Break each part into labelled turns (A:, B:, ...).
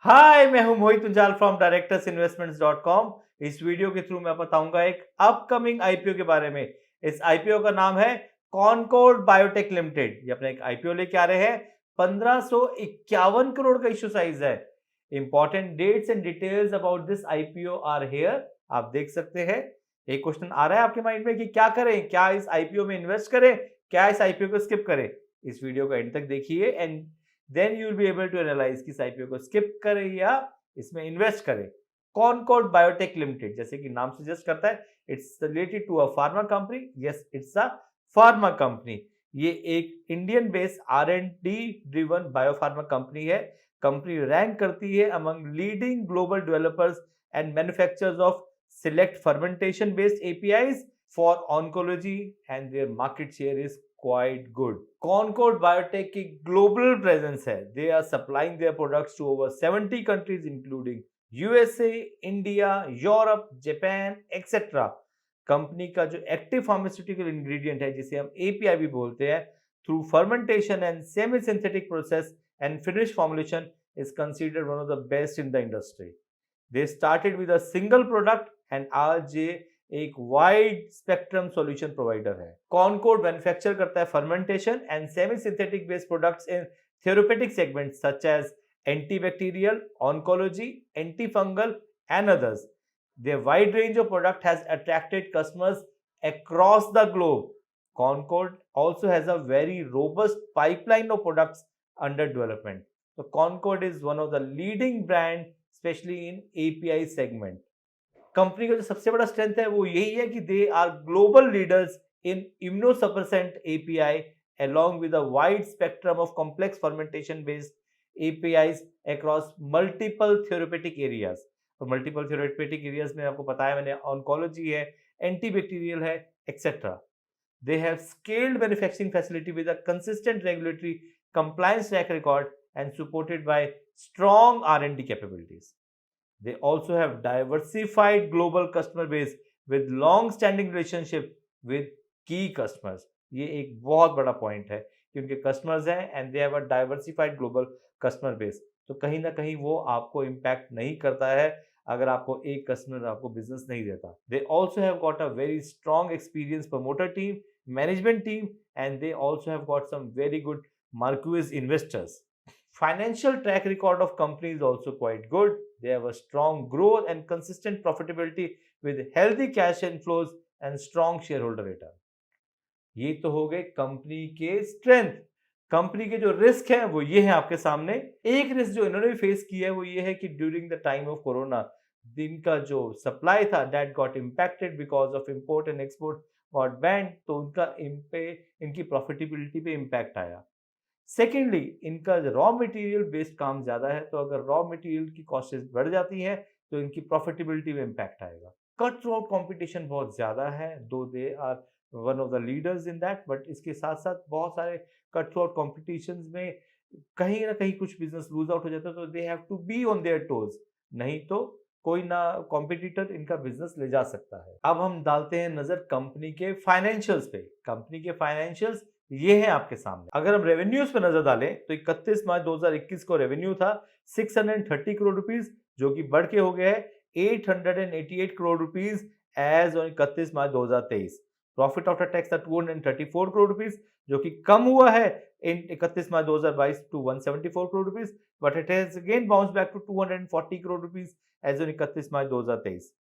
A: हाय, मैं हूं मोहित कुंजाल from directorsinvestments.com। इस वीडियो के थ्रू मैं बताऊंगा एक अपकमिंग आईपीओ के बारे में। इस आईपीओ का नाम है कॉनकॉर्ड बायोटेक लिमिटेड। ये अपना एक आईपीओ लेके आ रहे हैं। 1551 करोड़ का इश्यू साइज है। Important dates and details about this IPO are here. आप देख सकते हैं। एक क्वेश्चन आ रहा है आपके माइंड में कि क्या करें, क्या इस आईपीओ में इन्वेस्ट करें, क्या इस आईपीओ को स्किप करें। इस वीडियो को एंड तक देखिए and then you will be able to analyse कि इस आईपीओ को स्किप करें या इसमें इन्वेस्ट करें। कॉनकॉर्ड बायोटेक लिमिटेड, जैसे कि नाम सजेस्ट करता है, it's related to a pharma company. Yes, it's a pharma company. ये एक Indian based R&D driven biopharma company है। कंपनी रैंक करती है among leading global developers and manufacturers of select fermentation based APIs for oncology and their market share is quite good. Concord Biotech की global presence है। They are supplying their products to over 70 countries including USA, India, Europe, Japan, etc. Company का जो active pharmaceutical ingredient है, जिसे हम API भी बोलते हैं, through fermentation and semi synthetic process and finish formulation is considered one of the best in the industry. They started with a single product and आज ये एक वाइड स्पेक्ट्रम सॉल्यूशन प्रोवाइडर है। कॉनकोड मैन्युफैक्चर करता है fermentation and semi synthetic based products in therapeutic segments such as antibacterial, oncology, antifungal and others. Their wide range of product has attracted customers across the globe. Concord also has a very robust pipeline of products under development. So Concord is one of the leading brand, especially in API segment. Company का जो सबसे बड़ा strength है वो यही है कि they are global leaders in immunosuppressant API along with a wide spectrum of complex fermentation based APIs across multiple therapeutic areas। और multiple therapeutic areas में आपको पता है, मैंने ऑन्कोलॉजी है, एंटीबैक्टीरियल है, etcetera. They have scaled manufacturing facility with a consistent regulatory compliance track record and supported by strong R&D capabilities. They also have diversified global customer base with long-standing relationship with key customers। ये एक बहुत बड़ा point है कि उनके customers हैं and they have a diversified global customer base. तो कहीं ना कहीं वो आपको इम्पैक्ट नहीं करता है अगर आपको एक कस्टमर आपको बिजनेस नहीं देता। They also have got a very strong experience promoter team, management team and they also have got some very good marquis investors। Financial track record of company is also quite good. They have a strong growth and consistent profitability with healthy cash inflows and strong shareholder return। ये तो हो गए company के strength. Company के जो risk है वो ये है आपके सामने। एक रिस्क जो इन्होंने भी फेस किया है वो ये है कि during the time of corona इनका जो सप्लाई था that got impacted because of import and export got banned. तो उनका इनकी प्रॉफिटेबिलिटी पे इम्पैक्ट आया। सेकेंडली, इनका रॉ मटेरियल बेस्ड काम ज्यादा है, तो अगर रॉ मटेरियल की कॉस्टेस बढ़ जाती है तो इनकी प्रॉफिटेबिलिटी में इम्पैक्ट आएगा। कट थ्रू आउट कॉम्पिटिशन बहुत ज्यादा है, though they are one of the leaders in that, but इसके साथ साथ बहुत सारे कट थ्रू आउट कॉम्पिटिशन में कहीं ना कहीं कुछ बिजनेस लूज आउट हो जाता है। तो they have to be on their toes, नहीं तो कोई ना कॉम्पिटिटर इनका बिजनेस ले जा सकता है। अब हम डालते हैं नजर कंपनी के फाइनेंशियल्स पे। कंपनी के फाइनेंशियल्स ये है आपके सामने। अगर हम रेवेन्यूज पे नजर डालें तो 31 मार्च 2021 को रेवेन्यू था 630 करोड़ रुपीस, जो कि बढ़ के हो गया है 888 crore rupees as on 31 March 2023। Profit after tax था 234 करोड़ रुपीस, जो कि कम हुआ है in 31 March 2022 to 174 crore rupees, but it has again bounce back to 240 crore rupees as on 31 March 2023।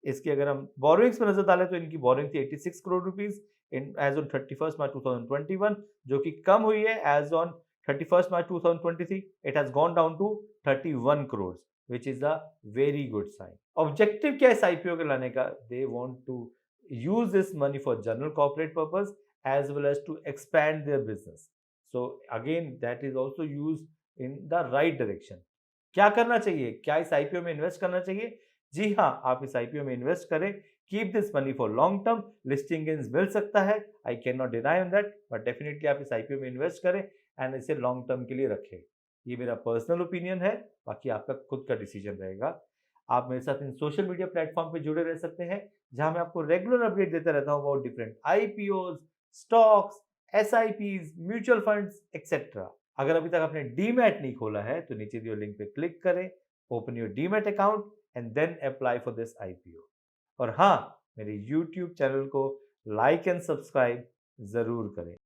A: इसकी अगर हम बोरोइंग्स पर नजर डालें तो इनकी बोरोइंग थी 86 crore rupees in as on 31 March 2021, जो कि कम हुई है as on 31 March 2023। It has gone down to 31 crore, which is a very good sign। Objective क्या है इस आईपीओ के लाने का? They want to use this money for general corporate purpose as well as to expand their business। So again that is also used in the right direction। क्या करना चाहिए? क्या इस आईपीओ में इन्वेस्ट करना चाहिए? जी हाँ, आप इस आईपीओ में इन्वेस्ट करें। Keep this money for long term. Listing gains मिल सकता है, I can not deny on that, but definitely आप इस आईपीओ में इन्वेस्ट करें एंड इसे लॉन्ग टर्म के लिए रखें। ये मेरा पर्सनल ओपिनियन है, बाकी आपका खुद का डिसीजन रहेगा। आप मेरे साथ इन सोशल मीडिया प्लेटफॉर्म पे जुड़े रह सकते हैं, जहां मैं आपको रेगुलर अपडेट देता रहता हूं about different IPOs, stocks, SIPs, mutual funds etcetera. अगर अभी तक आपने डीमैट नहीं खोला है तो नीचे दिए लिंक पे क्लिक करें, open your demat account and then apply for this IPO. और हाँ, मेरे यूट्यूब चैनल को लाइक एंड सब्सक्राइब जरूर करें।